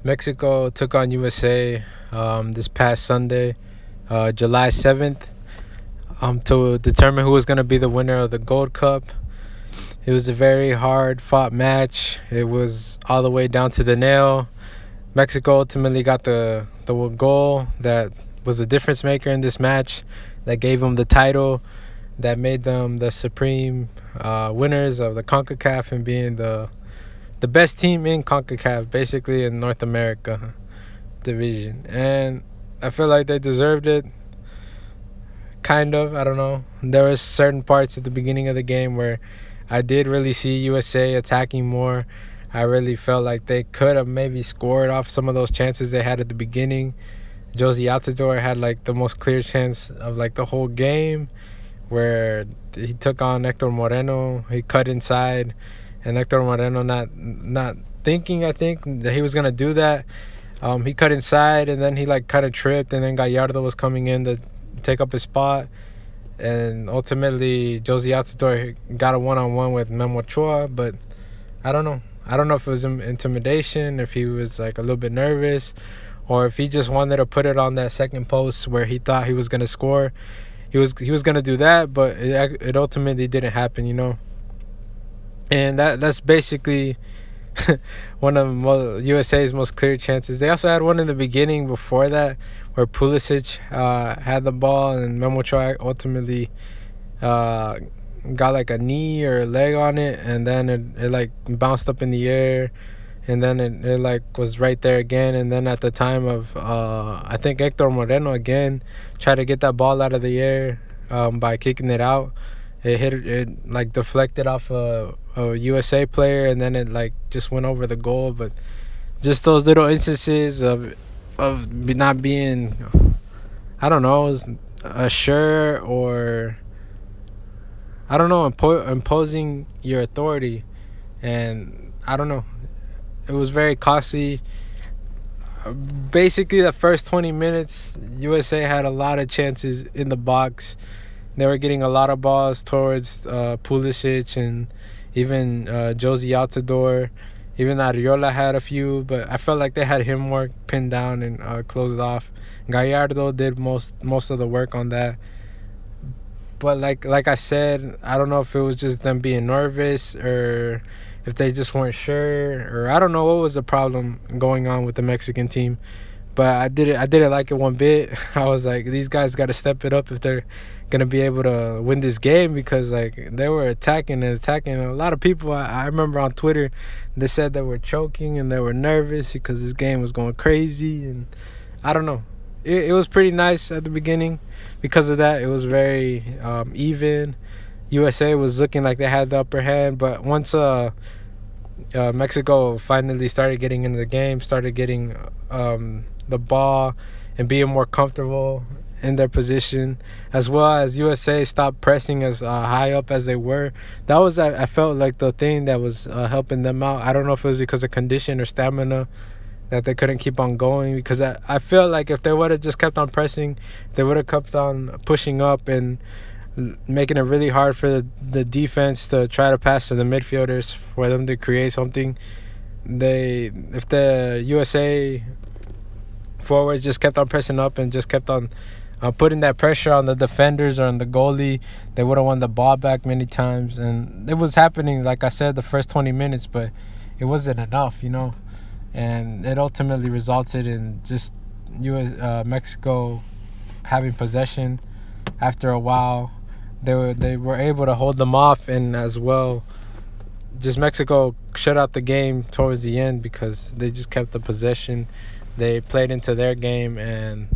Mexico took on USA this past Sunday, July 7th, to determine who was going to be the winner of the Gold Cup. It was a very hard fought match. It was all the way down to the nail. Mexico ultimately got the goal that was the difference maker in this match, that gave them the title, that made them the supreme winners of the Concacaf and being the best team in Concacaf, basically in North America division. And I feel like they deserved it. Kind of, I don't know. There was certain parts at the beginning of the game where I did really see USA attacking more. I really felt like they could have maybe scored off some of those chances they had at the beginning. Josie Altidore had like the most clear chance of like the whole game, where he took on Hector Moreno. He cut inside, and Hector Moreno not thinking, I think, that he was gonna do that. He cut inside, and then he like kind of tripped, and then Gallardo was coming in to take up his spot, and ultimately Josie Altidore got a one-on-one with Memo Ochoa. But I don't know. I don't know if it was intimidation, if he was like a little bit nervous, or if he just wanted to put it on that second post where he thought he was gonna score. He was gonna do that, but it ultimately didn't happen, And that's basically one of USA's most clear chances. They also had one in the beginning before that, where Pulisic had the ball and Memo Ochoa ultimately got like a knee or a leg on it, and then it like bounced up in the air, and then it like was right there again. And then at the time of I think Hector Moreno again tried to get that ball out of the air by kicking it out. It like deflected off a USA player, and then it like just went over the goal. But just those little instances of not being, I don't know, sure, or I don't know, imposing your authority. And I don't know, it was very costly. Basically, the first 20 minutes, USA had a lot of chances in the box. They were getting a lot of balls towards Pulisic, and even Josie Altidore. Even Arriola had a few, but I felt like they had him more pinned down and closed off. Gallardo did most of the work on that. But like I said, I don't know if it was just them being nervous, or if they just weren't sure, or I don't know what was the problem going on with the Mexican team. But I didn't like it one bit. I was like, these guys got to step it up if they're gonna be able to win this game, because like they were attacking. A lot of people I remember on Twitter, they said they were choking and they were nervous because this game was going crazy. And I don't know. It was pretty nice at the beginning because of that. It was very even. USA was looking like they had the upper hand, but once Mexico finally started getting into the game, started getting the ball and being more comfortable in their position, as well as USA stopped pressing as high up as they were. That was, I felt like, the thing that was helping them out. I don't know if it was because of condition or stamina that they couldn't keep on going, because I feel like if they would have just kept on pressing, they would have kept on pushing up and making it really hard for the defense to try to pass to the midfielders for them to create something. If the USA forwards just kept on pressing up and just kept on putting that pressure on the defenders or on the goalie, they would have won the ball back many times. And it was happening, like I said, the first 20 minutes, but it wasn't enough, And it ultimately resulted in just Mexico having possession. After a while, they were able to hold them off, and as well, just Mexico shut out the game towards the end because they just kept the possession. They played into their game, and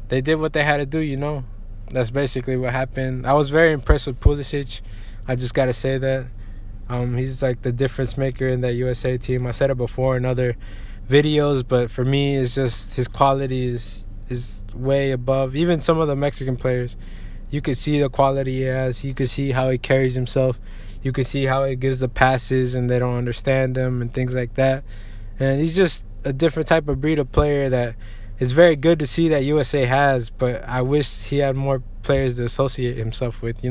they did what they had to do, That's basically what happened. I was very impressed with Pulisic. I just got to say that. He's like the difference maker in that USA team. I said it before in other videos, but for me, it's just his quality is way above even some of the Mexican players. You could see the quality he has. You could see how he carries himself. You could see how he gives the passes and they don't understand them and things like that. And he's just a different type of breed of player that it's very good to see that USA has, but I wish he had more players to associate himself with,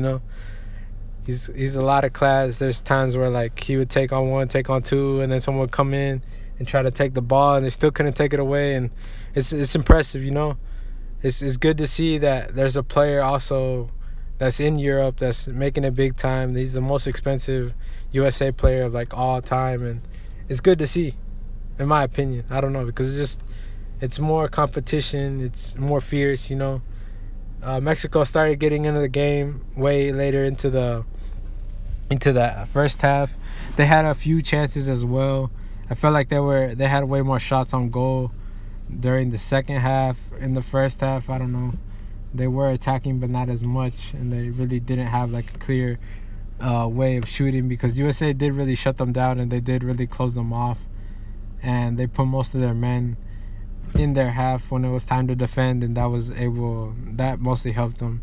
He's a lot of class. There's times where like he would take on one, take on two, and then someone would come in and try to take the ball, and they still couldn't take it away. And it's impressive, It's good to see that there's a player also that's in Europe that's making it big time. He's the most expensive USA player of like all time, and it's good to see, in my opinion. I don't know, because it's more competition, it's more fierce. Mexico started getting into the game way later into the first half. They had a few chances as well. I felt like they had way more shots on goal during the second half. In the first half, I don't know, they were attacking but not as much, and they really didn't have like a clear way of shooting, because USA did really shut them down, and they did really close them off, and they put most of their men in their half when it was time to defend, and that mostly helped them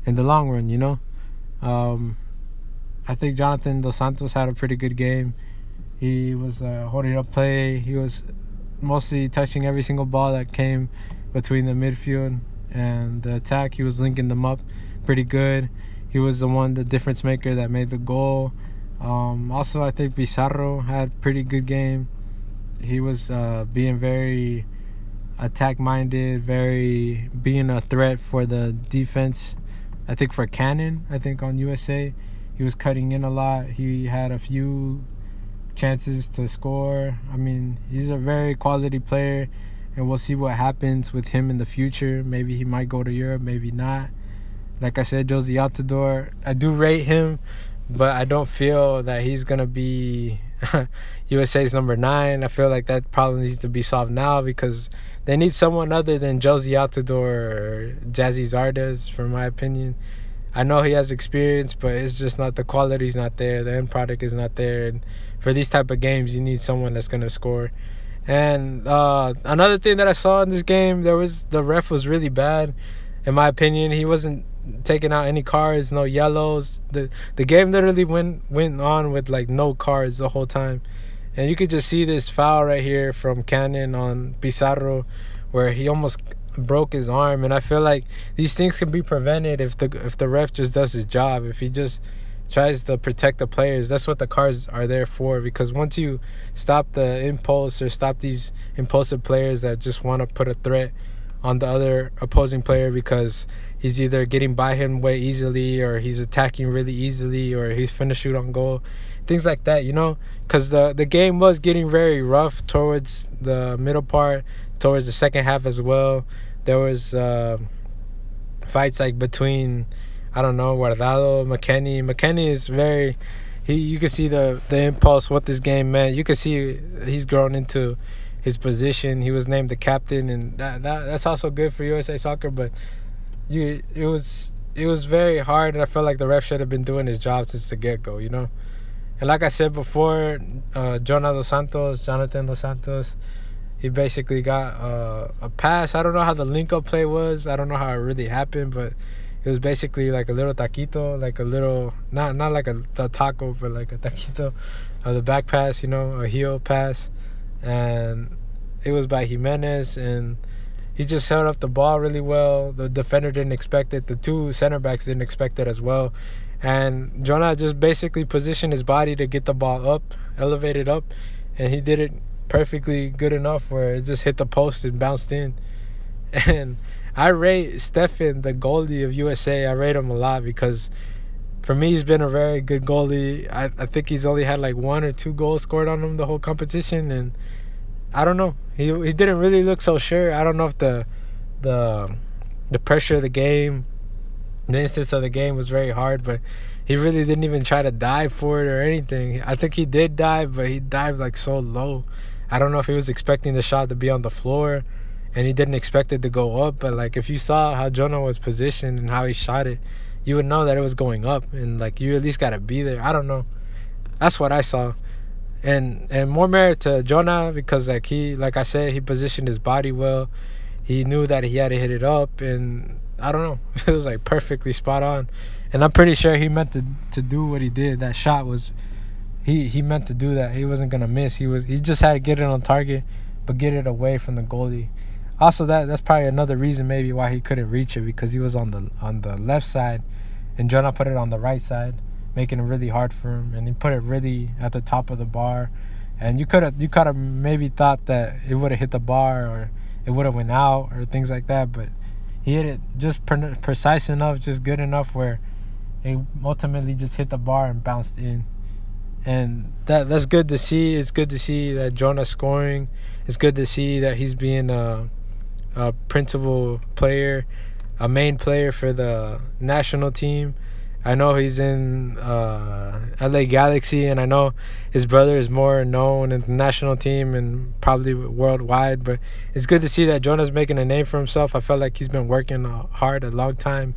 in the long run. I think Jonathan Dos Santos had a pretty good game. He was holding up play. He was mostly touching every single ball that came between the midfield and the attack. He was linking them up pretty good. He was the difference maker that made the goal. Also, I think Pizarro had a pretty good game. He was being very attack-minded, being a threat for the defense. I think for Cannon, on USA, he was cutting in a lot. He had a few chances to score. I mean, he's a very quality player, and we'll see what happens with him in the future. Maybe he might go to Europe, maybe not. Like I said, Josie Altidore, I do rate him, but I don't feel that he's going to be USA's number 9. I feel like that problem needs to be solved now, because they need someone other than Josie Altidore or Jazzy Zardes, for my opinion. I know he has experience, but it's just not, the quality's not there. The end product is not there. And for these type of games, you need someone that's going to score. And another thing that I saw in this game, the ref was really bad, in my opinion. He wasn't taking out any cards, no yellows. The game literally went on with like no cards the whole time. And you could just see this foul right here from Cannon on Pizarro, where he almost broke his arm. And I feel like these things can be prevented if the ref just does his job. If he just tries to protect the players. That's what the cards are there for, because once you stop the impulse or stop these impulsive players that just want to put a threat on the other opposing player because he's either getting by him way easily, or he's attacking really easily, or he's finna shoot on goal, things like that, because the game was getting very rough towards the middle part, towards the second half as well. There was fights like between, I don't know, Guardado, McKennie. McKennie is very, you can see the impulse, what this game meant. You can see he's grown into his position. He was named the captain, and that's also good for USA Soccer. But it was very hard, and I felt like the ref should have been doing his job since the get-go, And like I said before, Jonathan Dos Santos, he basically got a pass. I don't know how the link-up play was. I don't know how it really happened, but it was basically like a little taquito, like a little, not like a taco, but like a taquito, the back pass, a heel pass. And it was by Jimenez, and he just held up the ball really well. The defender didn't expect it. The two center backs didn't expect it as well. And Jonah just basically positioned his body to get the ball up, elevated up, and he did it perfectly good enough where it just hit the post and bounced in. And I rate Stefan, the goalie of USA, I rate him a lot, because for me, he's been a very good goalie. I think he's only had like 1 or 2 goals scored on him the whole competition, and I don't know. He didn't really look so sure. I don't know if the pressure of the game, the instance of the game was very hard, but he really didn't even try to dive for it or anything. I think he did dive, but he dived like so low. I don't know if he was expecting the shot to be on the floor, and he didn't expect it to go up. But like, if you saw how Jonah was positioned and how he shot it, you would know that it was going up, and like, you at least gotta be there. I don't know. That's what I saw. And more merit to Jonah, because like I said, he positioned his body well. He knew that he had to hit it up, and I don't know. It was like perfectly spot on. And I'm pretty sure he meant to do what he did. That shot was, he meant to do that. He wasn't gonna miss. He just had to get it on target, but get it away from the goalie. Also, that's probably another reason maybe why he couldn't reach it, because he was on the left side, and Jonah put it on the right side, making it really hard for him. And he put it really at the top of the bar, And you could have maybe thought that it would have hit the bar or it would have went out or things like that, but he hit it just precise enough, just good enough where it ultimately just hit the bar and bounced in. And that's good to see. It's good to see that Jonah's scoring. It's good to see that he's being a principal player, a main player for the national team. I know he's in LA Galaxy, and I know his brother is more known in the national team and probably worldwide. But it's good to see that Jonah's making a name for himself. I felt like he's been working hard a long time,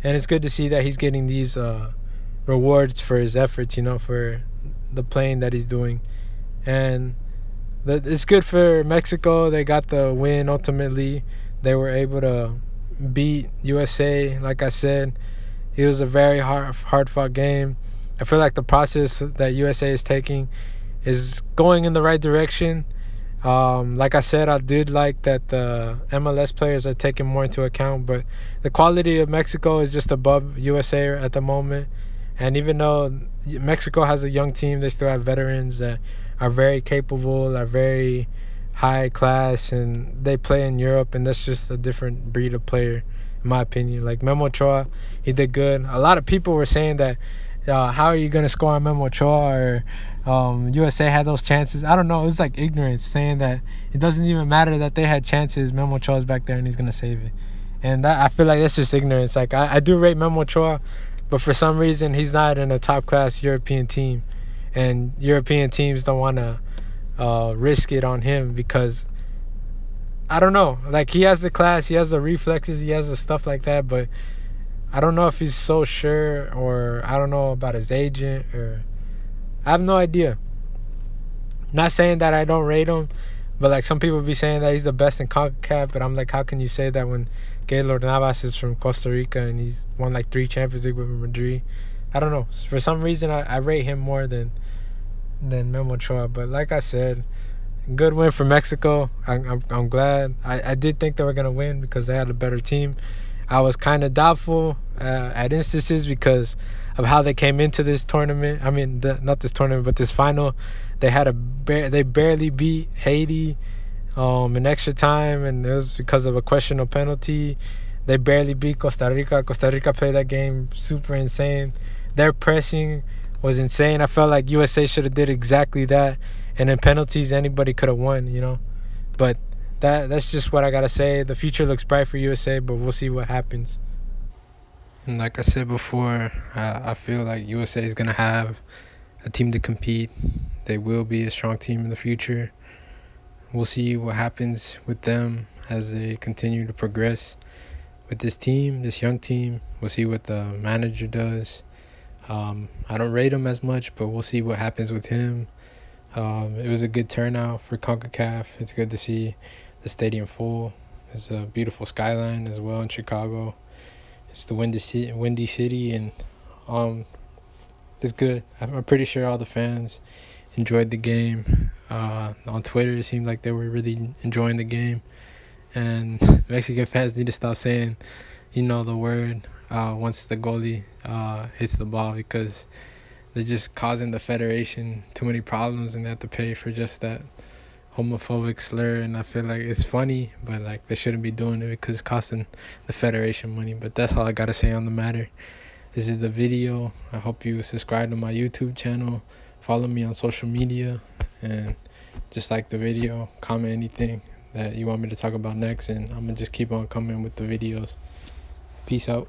and it's good to see that he's getting these rewards for his efforts, for the playing that he's doing. And it's good for Mexico. They got the win ultimately. They were able to beat USA, like I said. It was a very hard-fought game. I feel like the process that USA is taking is going in the right direction. Like I said, I did like that the MLS players are taking more into account, but the quality of Mexico is just above USA at the moment. And even though Mexico has a young team, they still have veterans that are very capable, are very high class, and they play in Europe, and that's just a different breed of player, in my opinion. Like Memo Ochoa, he did good. A lot of people were saying that, how are you going to score on Memo Ochoa, or USA had those chances. I don't know. It was like ignorance, saying that it doesn't even matter that they had chances. Memo Ochoa's back there and he's going to save it. And I feel like that's just ignorance. Like I do rate Memo Ochoa, but for some reason he's not in a top-class European team. And European teams don't want to risk it on him because, I don't know. Like, he has the class, he has the reflexes, he has the stuff like that, but I don't know if he's so sure, or I don't know about his agent, or I have no idea. Not saying that I don't rate him, but like some people be saying that he's the best in Concacaf, but I'm like, how can you say that when Gaylord Navas is from Costa Rica and he's won like 3 Champions League with Madrid? I don't know. For some reason, I rate him more than Memo Ochoa. But like I said, good win for Mexico. I'm glad. I did think they were gonna win because they had a better team. I was kind of doubtful at instances because of how they came into this tournament. I mean, not this tournament, but this final. They had they barely beat Haiti in extra time, and it was because of a questionable penalty. They barely beat Costa Rica. Costa Rica played that game super insane. Their pressing was insane. I felt like USA should have did exactly that, and in penalties anybody could have won, But that's just what I gotta say. The future looks bright for USA, but we'll see what happens. And like I said before, I feel like USA is gonna have a team to compete. They will be a strong team in the future. We'll see what happens with them as they continue to progress with this team, this young team. We'll see what the manager does. I don't rate him as much, but we'll see what happens with him. It was a good turnout for CONCACAF. It's good to see the stadium full. There's a beautiful skyline as well in Chicago. It's the windy city, and it's good. I'm pretty sure all the fans enjoyed the game. On Twitter, it seemed like they were really enjoying the game. And Mexican fans need to stop saying, the word once the goalie hits the ball, because they're just causing the federation too many problems, and they have to pay for just that homophobic slur. And I feel like it's funny, but like they shouldn't be doing it because it's costing the federation money. But that's all I gotta say on the matter. This is the video. I hope you subscribe to my YouTube channel, follow me on social media, and just like the video, comment anything that you want me to talk about next, and I'm gonna just keep on coming with the videos. Peace out.